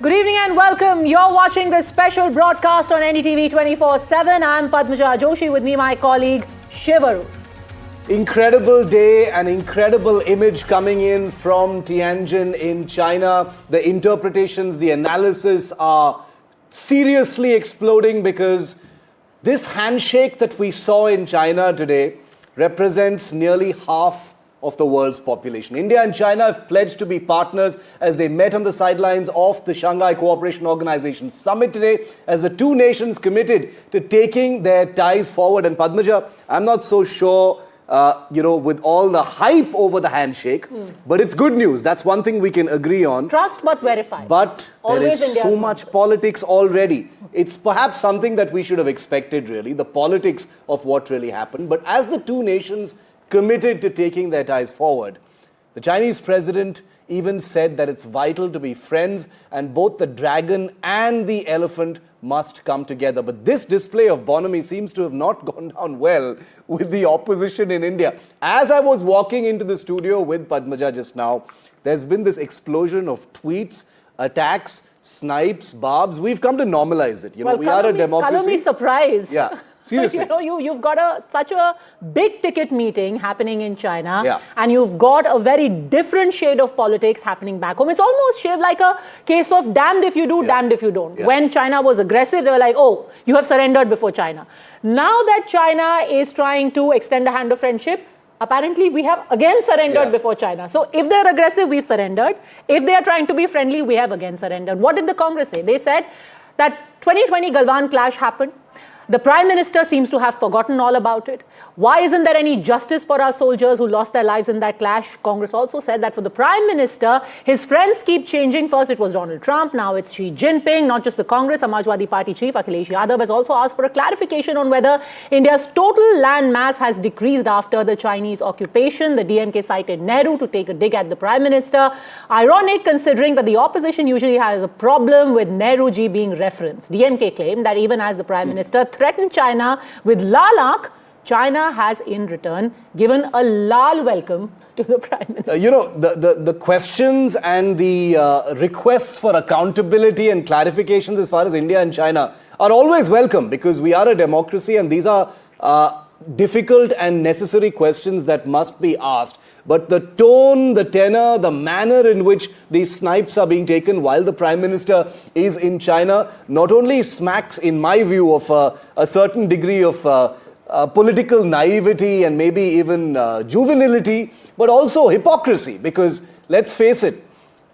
Good evening and welcome. You're watching this special broadcast on NDTV 24/7. I'm Padmaja Joshi, with me my colleague Shivaru. Incredible day, an incredible image coming in from Tianjin in China. The interpretations, the analysis are seriously exploding because this handshake that we saw in China today represents nearly half of the world's population. India and China have pledged to be partners as they met on the sidelines of the Shanghai Cooperation Organization Summit today, as the two nations committed to taking their ties forward. And Padmaja, I'm not so sure, with all the hype over the handshake, but it's good news. That's one thing we can agree on. Trust but verify. But there is so much politics already. It's perhaps something that we should have expected, really, the politics of what really happened. But as the two nations committed to taking their ties forward, the Chinese president even said that it's vital to be friends and both the dragon and the elephant must come together. But this display of bonhomie seems to have not gone down well with the opposition in India. As I was walking into the studio with Padmaja just now, there's been this explosion of tweets, attacks, snipes, barbs. We've come to normalize it. We are a democracy. Color me surprised. Yeah. Seriously. You've got such a big ticket meeting happening in China, and you've got a very different shade of politics happening back home. It's almost shaped like a case of damned if you do, damned if you don't. Yeah. When China was aggressive, they were like, oh, you have surrendered before China. Now that China is trying to extend a hand of friendship, apparently we have again surrendered before China. So if they're aggressive, we've surrendered. If they are trying to be friendly, we have again surrendered. What did the Congress say? They said that 2020 Galwan clash happened. The Prime Minister seems to have forgotten all about it. Why isn't there any justice for our soldiers who lost their lives in that clash? Congress also said that for the Prime Minister, his friends keep changing. First it was Donald Trump, now it's Xi Jinping. Not just the Congress, Samajwadi Party chief Akhilesh Yadav has also asked for a clarification on whether India's total land mass has decreased after the Chinese occupation. The DMK cited Nehru to take a dig at the Prime Minister. Ironic, considering that the opposition usually has a problem with Nehru ji being referenced. DMK claimed that even as the Prime Minister threatened China with Lalak, China has in return given a lal welcome to the Prime Minister. The questions and the requests for accountability and clarifications as far as India and China are always welcome, because we are a democracy and these are difficult and necessary questions that must be asked. But the tone, the tenor, the manner in which these snipes are being taken while the Prime Minister is in China not only smacks, in my view, of a certain degree of political naivety and maybe even juvenility, but also hypocrisy. Because let's face it,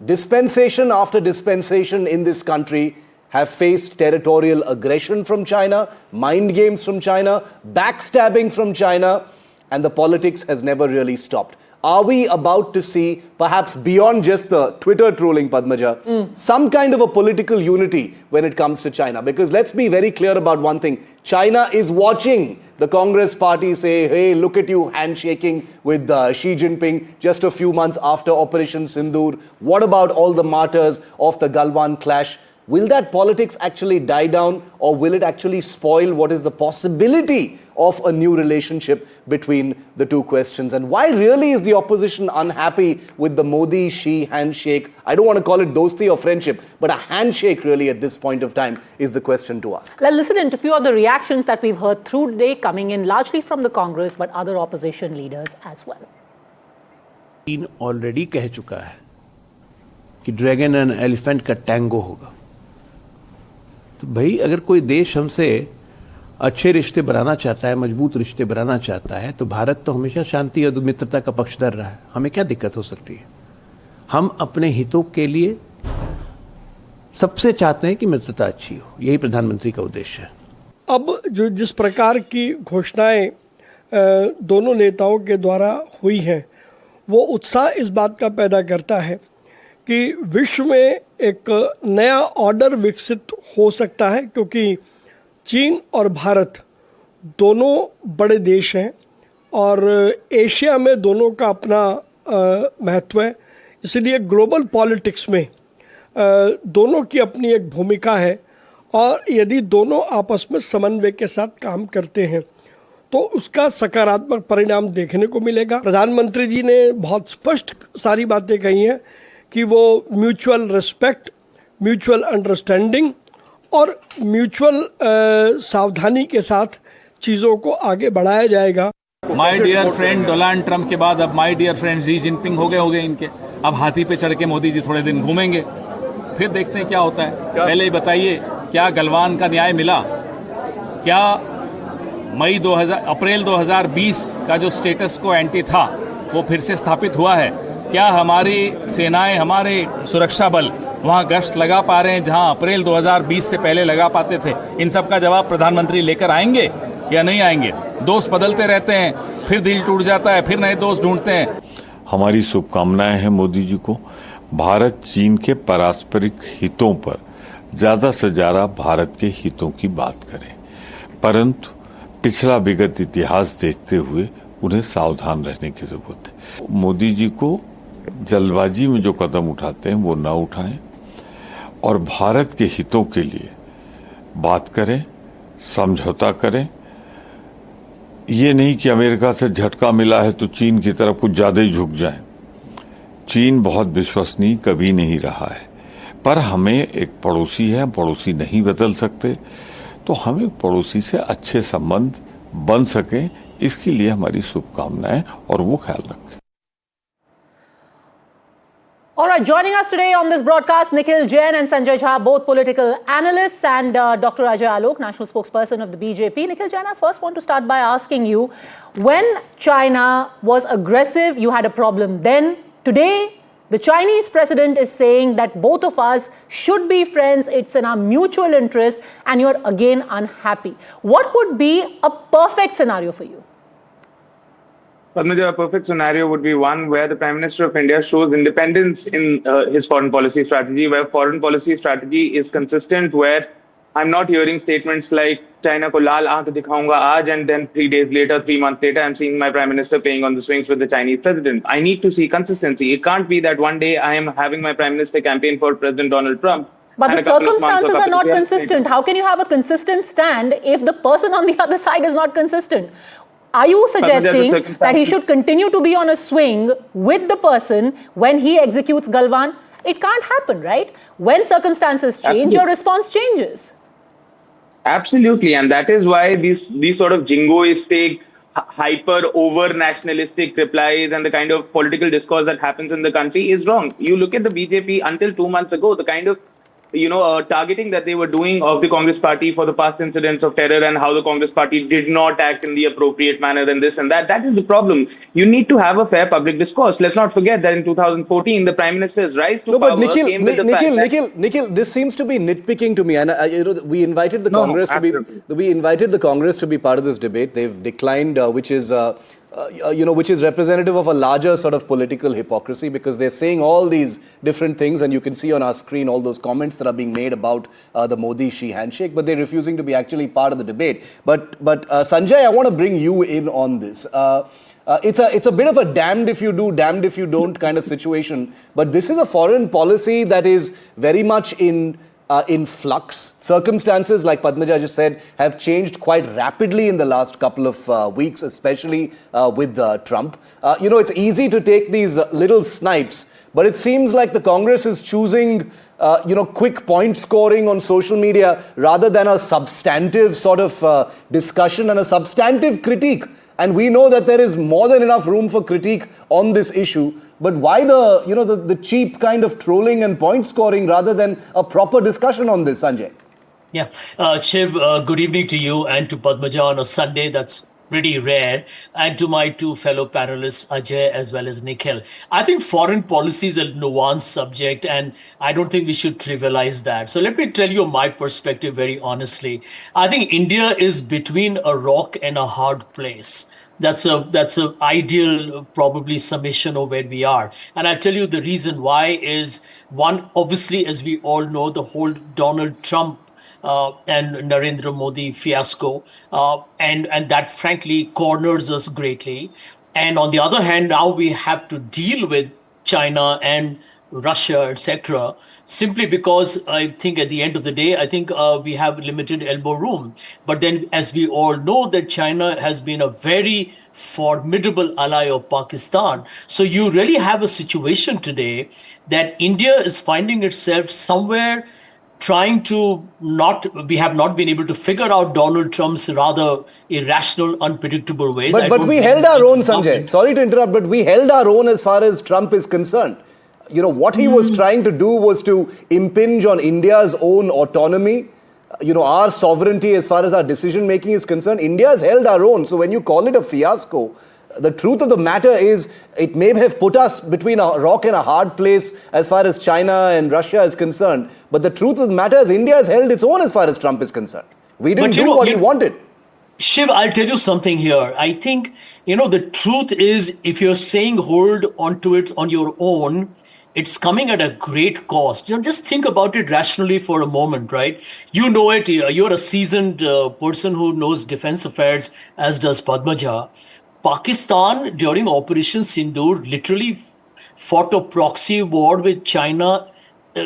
dispensation after dispensation in this country have faced territorial aggression from China, mind games from China, backstabbing from China, and the politics has never really stopped. Are we about to see, perhaps beyond just the Twitter trolling, Padmaja, some kind of a political unity when it comes to China? Because let's be very clear about one thing. China is watching the Congress party say, hey, look at you handshaking with Xi Jinping just a few months after Operation Sindoor. What about all the martyrs of the Galwan clash? Will that politics actually die down, or will it actually spoil what is the possibility of a new relationship between the two questions? And why really is the opposition unhappy with the Modi-Xi handshake? I don't want to call it Dosti or friendship, but a handshake really at this point of time is the question to ask. Let's listen to a few of the reactions that we've heard through today, coming in largely from the Congress, but other opposition leaders as well. चीन already कह चुका है कि dragon and elephant का tango होगा। तो भाई, अगर कोई देश हमसे अच्छे रिश्ते बनाना चाहता है, मजबूत रिश्ते बनाना चाहता है, तो भारत तो हमेशा शांति और मित्रता का पक्षधर रहा है। हमें क्या दिक्कत हो सकती है? हम अपने हितों के लिए सबसे चाहते हैं कि मित्रता अच्छी हो। यही प्रधानमंत्री का उद्देश्य है। अब जिस प्रकार की घोषणाएं दोनों नेताओं के द्वारा हुई हैं, वो उत्साह इस बात का पैदा करता है कि विश्व में एक नया ऑर्डर विकसित हो सकता है, क्योंकि चीन और भारत दोनों बड़े देश हैं और एशिया में दोनों का अपना महत्व है। इसलिए ग्लोबल पॉलिटिक्स में दोनों की अपनी एक भूमिका है, और यदि दोनों आपस में समन्वय के साथ काम करते हैं तो उसका सकारात्मक परिणाम देखने को मिलेगा। प्रधानमंत्री जी ने बहुत स्पष्ट सारी बातें कही हैं कि वो म्यूचुअल रिस्पेक्ट, म्यूचुअल अंडरस्टैंडिंग और म्यूचुअल सावधानी के साथ चीज़ों को आगे बढ़ाया जाएगा। My dear friend Donald Trump के बाद अब my dear friend Xi Jinping हो गए इनके। अब हाथी पे चढ़ के मोदी जी थोड़े दिन घूमेंगे, फिर देखते हैं क्या होता है। पहले ही बताइए, क्या गलवान का न्याय मिला? क्या अप्रैल 2020 का जो स्टेटस को एंटी था वो फिर से स्थापित हुआ है? क्या हमारी सेनाएं, हमारे सुरक्षा बल वहां गश्त लगा पा रहे हैं जहां अप्रैल 2020 से पहले लगा पाते थे? इन सब का जवाब प्रधानमंत्री लेकर आएंगे या नहीं आएंगे? दोस्त बदलते रहते हैं, फिर दिल टूट जाता है, फिर नए दोस्त ढूंढते हैं। हमारी शुभकामनाएं हैं मोदी जी को। भारत चीन के पारस्परिक हितों पर ज्यादा से ज्यादा भारत के हितों की बात करें, परंतु पिछला विगत इतिहास देखते हुए उन्हें सावधान रहने की जरूरत है। मोदी जी को जल्दबाजी में जो कदम उठाते हैं वो न उठाएं और भारत के हितों के लिए बात करें, समझौता करें। ये नहीं कि अमेरिका से झटका मिला है तो चीन की तरफ कुछ ज्यादा ही झुक जाएं। चीन बहुत विश्वसनीय कभी नहीं रहा है, पर हमें एक पड़ोसी है, पड़ोसी नहीं बदल सकते, तो हमें पड़ोसी से अच्छे संबंध बन सके, इसके लिए हमारी शुभकामनाएं और वो ख्याल रखें। All right, joining us today on this broadcast, Nikhil Jain and Sanjay Jha, both political analysts, and Dr. Ajay Alok, national spokesperson of the BJP. Nikhil Jain, I first want to start by asking you, when China was aggressive, you had a problem then. Today, the Chinese president is saying that both of us should be friends, it's in our mutual interest, and you're again unhappy. What would be a perfect scenario for you? Padmaja, a perfect scenario would be one where the Prime Minister of India shows independence in his foreign policy strategy, where foreign policy strategy is consistent, where I'm not hearing statements like China ko laal aankh dikhaunga aaj, and then 3 days later, 3 months later, I'm seeing my Prime Minister playing on the swings with the Chinese president. I need to see consistency. It can't be that one day I am having my Prime Minister campaign for President Donald Trump. But the circumstances are not consistent. How can you have a consistent stand if the person on the other side is not consistent? Are you suggesting that he should continue to be on a swing with the person when he executes Galwan? It can't happen, right? When circumstances change, your response changes. Absolutely, and that is why these sort of jingoistic, hyper over nationalistic replies and the kind of political discourse that happens in the country is wrong. You look at the BJP until 2 months ago, the kind of targeting that they were doing of the Congress party for the past incidents of terror and how the Congress party did not act in the appropriate manner and this and that. That is the problem. You need to have a fair public discourse. Let's not forget that in 2014, the Prime Minister's rise to power came with the fact that... Nikhil, this seems to be nitpicking to me. And we invited the Congress to be part of this debate. They've declined, which is representative of a larger sort of political hypocrisy, because they're saying all these different things, and you can see on our screen all those comments that are being made about the Modi-Xi handshake, but they're refusing to be actually part of the debate. But Sanjay, I want to bring you in on this. It's a bit of a damned if you do, damned if you don't kind of situation, but this is a foreign policy that is very much in flux. Circumstances, like Padmaja just said, have changed quite rapidly in the last couple of weeks, especially with Trump. It's easy to take these little snipes, but it seems like the Congress is choosing quick point scoring on social media rather than a substantive sort of discussion and a substantive critique. And we know that there is more than enough room for critique on this issue. But why the cheap kind of trolling and point scoring rather than a proper discussion on this, Sanjay? Yeah. Shiv, good evening to you and to Padmaja on a Sunday. That's pretty rare. And to my two fellow panelists, Ajay as well as Nikhil. I think foreign policy is a nuanced subject, and I don't think we should trivialize that. So let me tell you my perspective very honestly. I think India is between a rock and a hard place. That's a ideal probably summation of where we are. And I tell you the reason why is, one, obviously, as we all know, the whole Donald Trump and Narendra Modi fiasco, and that frankly corners us greatly. And on the other hand, now we have to deal with China and Russia, etc., simply because I think at the end of the day, I think we have limited elbow room. But then, as we all know, that China has been a very formidable ally of Pakistan. So you really have a situation today that India is finding itself somewhere trying to we have not been able to figure out Donald Trump's rather irrational, unpredictable ways. But we held our own, Sanjay. Sorry to interrupt, but we held our own as far as Trump is concerned. You know, what he was trying to do was to impinge on India's own autonomy, you know, our sovereignty as far as our decision making is concerned. India has held our own. So when you call it a fiasco, the truth of the matter is it may have put us between a rock and a hard place as far as China and Russia is concerned. But the truth of the matter is India has held its own as far as Trump is concerned. We didn't do what he wanted. Shiv, I'll tell you something here. I think, the truth is if you're saying hold onto it on your own, it's coming at a great cost. Just think about it rationally for a moment, right? You know it. You're a seasoned person who knows defense affairs, as does Padmaja. Pakistan, during Operation Sindoor, literally fought a proxy war with China,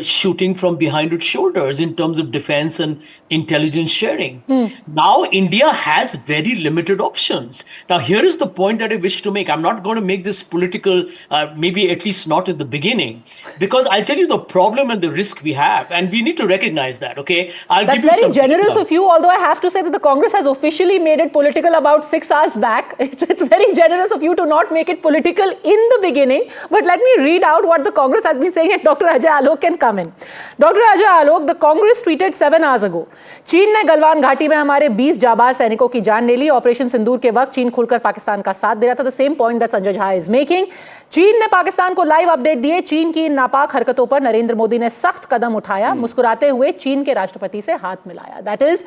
shooting from behind its shoulders in terms of defense and intelligence sharing. Now, India has very limited options. Now, here is the point that I wish to make. I'm not going to make this political, maybe at least not in the beginning, because I'll tell you the problem and the risk we have, and we need to recognize that, okay? That's very generous of you, although I have to say that the Congress has officially made it political about 6 hours back. It's very generous of you to not make it political in the beginning, but let me read out what the Congress has been saying, and Dr. Ajay Alok can come in. Dr. Ajay Alok, the Congress tweeted 7 hours ago, चीन ने गलवान घाटी में हमारे 20 जाबाज सैनिकों की जान ले ली. Operation सिंदूर के वक्त चीन खुलकर पाकिस्तान का साथ दे रहा था. The same point that Sanjay Jha is making. चीन ने पाकिस्तान को लाइव अपडेट दिए. चीन की नापाक हरकतों पर नरेंद्र मोदी ने सख्त कदम उठाया. मुस्कुराते हुए चीन के राष्ट्रपति से हाथ मिलाया. That is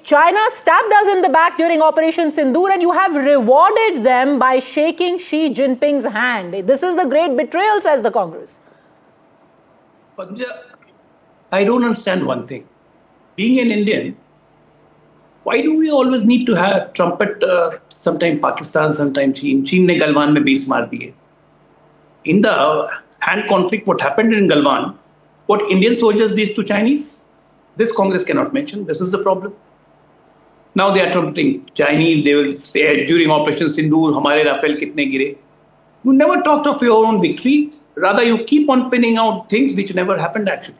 China stabbed us in the back during Operation Sindoor, and you have rewarded them by shaking Xi Jinping's hand. This is the great betrayal, says the Congress. I don't understand one thing. Being an Indian, why do we always need to have trumpet sometime Pakistan, sometime China? China ne Galwan mein base maar diye. In the hand conflict, what happened in Galwan, what Indian soldiers did to Chinese, this Congress cannot mention. This is the problem. Now they are trumpeting Chinese. They will say during Operation Sindoor, hamare Rafale kitne gire. You never talked of your own victory. Rather, you keep on pinning out things which never happened actually.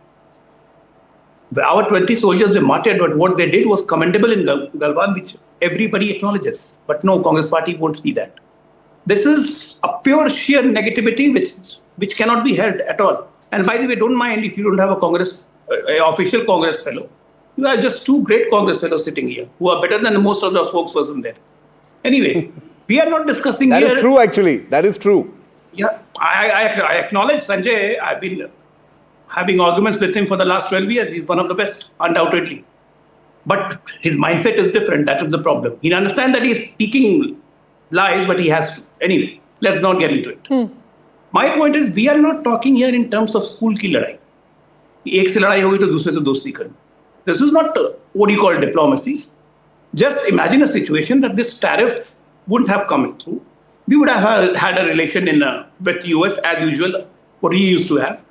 Our 20 soldiers, they martyred, but what they did was commendable in Galwan, which everybody acknowledges. But no, Congress party won't see that. This is a pure sheer negativity which cannot be held at all. And by the way, don't mind if you don't have a Congress, official Congress fellow. You have just two great Congress fellows sitting here who are better than most of the spokesperson there. Anyway, we are not discussing that here. That is true, actually. That is true. Yeah, I acknowledge Sanjay. I've been having arguments with him for the last 12 years. He's one of the best, undoubtedly. But his mindset is different. That is the problem. He understands that he's speaking lies, but he has to. Anyway, let's not get into it. My point is, we are not talking here in terms of school ki ladai. Ek se ladai hogi to dusre se dosti karni. This is not what you call diplomacy. Just imagine a situation that this tariff wouldn't have come through. We would have had a relation with the US as usual, what we used to have.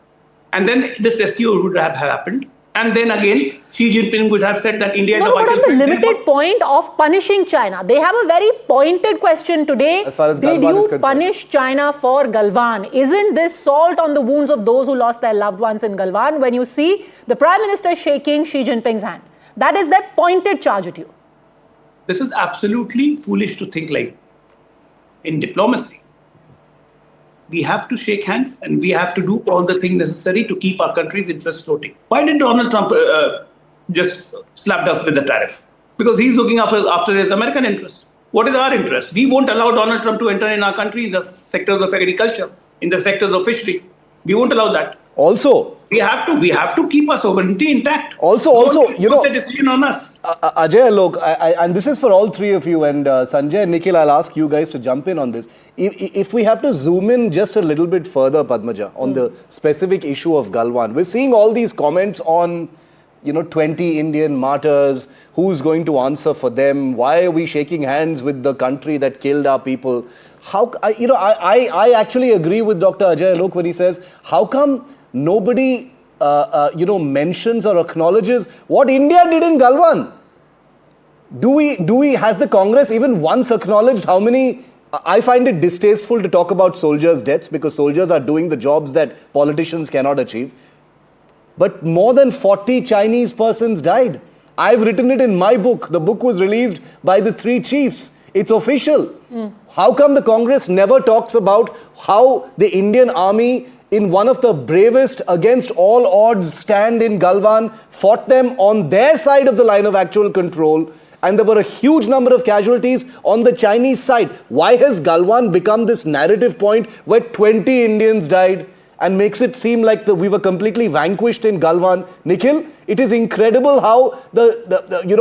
And then this SCO would have happened. And then again, Xi Jinping would have said that India is a vital but on the limited point of punishing China, they have a very pointed question today. As far as did Galwan is you concerned, punish China for Galwan? Isn't this salt on the wounds of those who lost their loved ones in Galwan when you see the Prime Minister shaking Xi Jinping's hand? That is their pointed charge at you. This is absolutely foolish to think like. In diplomacy, we have to shake hands and we have to do all the things necessary to keep our country's interests floating. Why did Donald Trump just slap us with the tariff? Because he's looking after his American interests. What is our interest? We won't allow Donald Trump to enter in our country in the sectors of agriculture, in the sectors of fishery. We won't allow that. Also, we have to keep our sovereignty intact. Also, you know, the decision on us. Ajay Alok, and this is for all three of you, and Sanjay and Nikhil, I'll ask you guys to jump in on this. If we have to zoom in just a little bit further, Padmaja, on the specific issue of Galwan, we're seeing all these comments on, 20 Indian martyrs, who's going to answer for them, why are we shaking hands with the country that killed our people? I actually agree with Dr. Ajay Alok when he says, how come nobody, mentions or acknowledges what India did in Galwan? Has the Congress even once acknowledged how many? I find it distasteful to talk about soldiers' deaths because soldiers are doing the jobs that politicians cannot achieve. But more than 40 Chinese persons died. I've written it in my book. The book was released by the 3 chiefs. It's official. How come the Congress never talks about how the Indian army, in one of the bravest against all odds stand in Galwan, fought them on their side of the line of actual control, and there were a huge number of casualties on the Chinese side? Why has Galwan become this narrative point where 20 Indians died and makes it seem like we were completely vanquished in Galwan? Nikhil, it is incredible how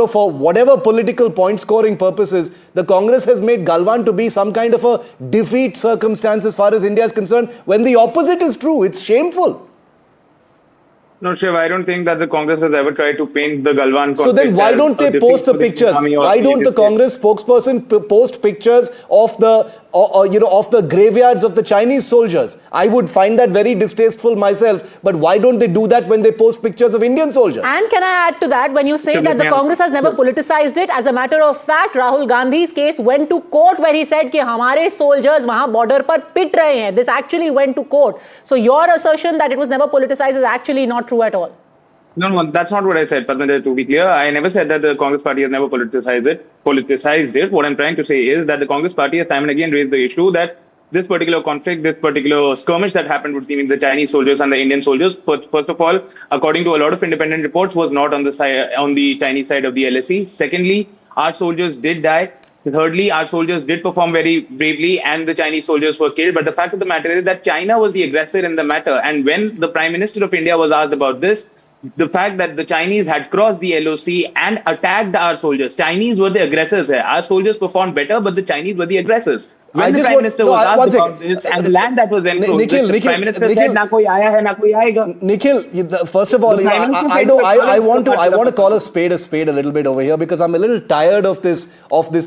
for whatever political point scoring purposes, the Congress has made Galwan to be some kind of a defeat circumstance as far as India is concerned, when the opposite is true. It's shameful. No, Shiv, I don't think that the Congress has ever tried to paint the Galwan conflict. So then why don't they post the pictures? Why don't the Congress spokesperson post pictures of the graveyards of the Chinese soldiers? I would find that very distasteful myself, but why don't they do that when they post pictures of Indian soldiers? And can I add to that, when you say that the Congress has never politicized it, as a matter of fact, Rahul Gandhi's case went to court where he said कि हमारे soldiers वहाँ border पर पिट रहे हैं. This actually went to court. So your assertion that it was never politicized is actually not true at all. No, that's not what I said, Padma, to be clear. I never said that the Congress party has never politicized it. What I'm trying to say is that the Congress party has time and again raised the issue that this particular conflict, this particular skirmish that happened between the Chinese soldiers and the Indian soldiers, first of all, according to a lot of independent reports, was not on the Chinese side of the LSE. Secondly, our soldiers did die. Thirdly, our soldiers did perform very bravely and the Chinese soldiers were killed. But the fact of the matter is that China was the aggressor in the matter. And when the Prime Minister of India was asked about this, the fact that the Chinese had crossed the LOC and attacked our soldiers. Chinese were the aggressors here. Our soldiers performed better, but the Chinese were the aggressors. When the Prime Minister was asked about this and the land that was enclosed, the Prime Minister said, "Na koi aaya hai, na koi aayega." Nikhil, first of all, I want to call a spade a little bit over here, because I'm a little tired of this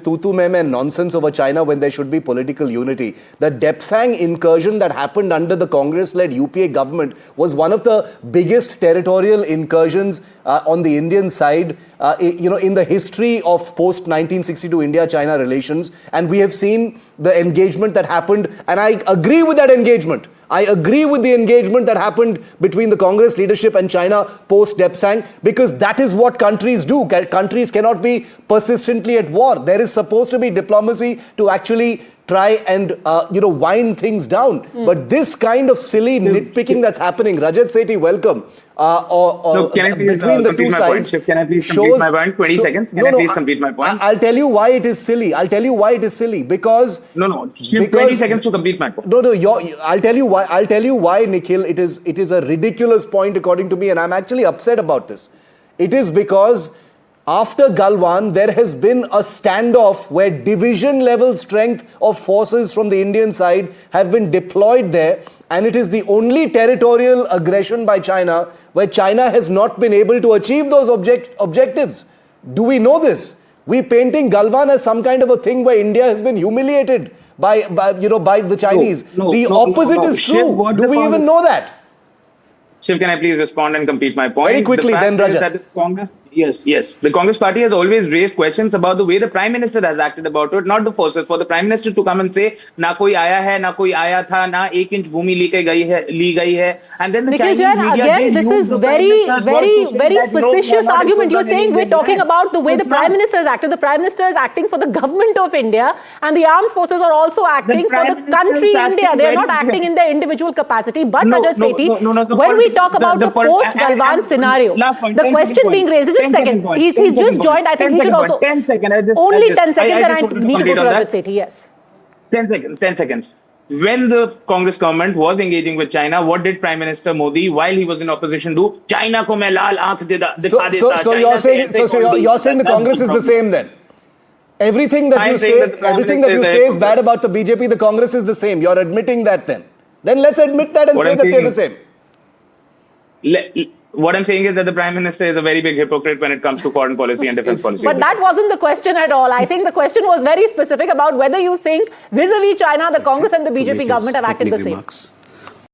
tutu meme nonsense over China when there should be political unity. The Depsang incursion that happened under the Congress-led UPA government was one of the biggest territorial incursions on the Indian side, in the history of post-1962 India-China relations, and we have seen the engagement that happened, and I agree with that engagement. I agree with the engagement that happened between the Congress leadership and China post-Depsang, because that is what countries do. Countries cannot be persistently at war. There is supposed to be diplomacy to actually try and wind things down. But this kind of silly nitpicking that's happening, Rajat Sethi, welcome. Between the two sides, can I please complete my point? 20 seconds. Can I please complete my point? I'll tell you why it is silly. Because 20 seconds to complete my point. I'll tell you why, Nikhil. It is a ridiculous point according to me, and I'm actually upset about this. It is because after Galwan, there has been a standoff where division-level strength of forces from the Indian side have been deployed there, and it is the only territorial aggression by China where China has not been able to achieve those objectives. Do we know this? We're painting Galwan as some kind of a thing where India has been humiliated by the Chinese. The opposite is true. Do we even know that? Shiv, can I please respond and complete my point? Very quickly, then Rajat. Yes. The Congress party has always raised questions about the way the Prime Minister has acted about it, not the forces. For the Prime Minister to come and say, "Na koi aaya hai, na koi aaya tha, na ek inch bhumi li gayi hai," and then the Nikhil Chinese Jain, media again, this is very facetious argument. You're saying we're talking about the way the Prime Minister has acted. The Prime Minister is acting for the government of India, and the armed forces are also acting for the country India. They are not acting in their individual capacity. But Rajat Sethi, when we talk about the post-Galwan scenario, the question being raised is just a second. He's just joined. I think he should also. 10 seconds. Only 10 seconds, and I need to go to Rajat Sethi. Yes. 10 seconds. When the Congress government was engaging with China, what did Prime Minister Modi, while he was in opposition, do? China ko main laal aankh dikha deta. So you're saying the Congress is the same then? Everything that you say is bad about the BJP. The Congress is the same. You're admitting that then? Then let's admit that and say that they're the same. what I'm saying is that the Prime Minister is a very big hypocrite when it comes to foreign policy and defense policy. But that wasn't the question at all. I think the question was very specific about whether you think vis-a-vis China, the Congress and the BJP government have acted the same.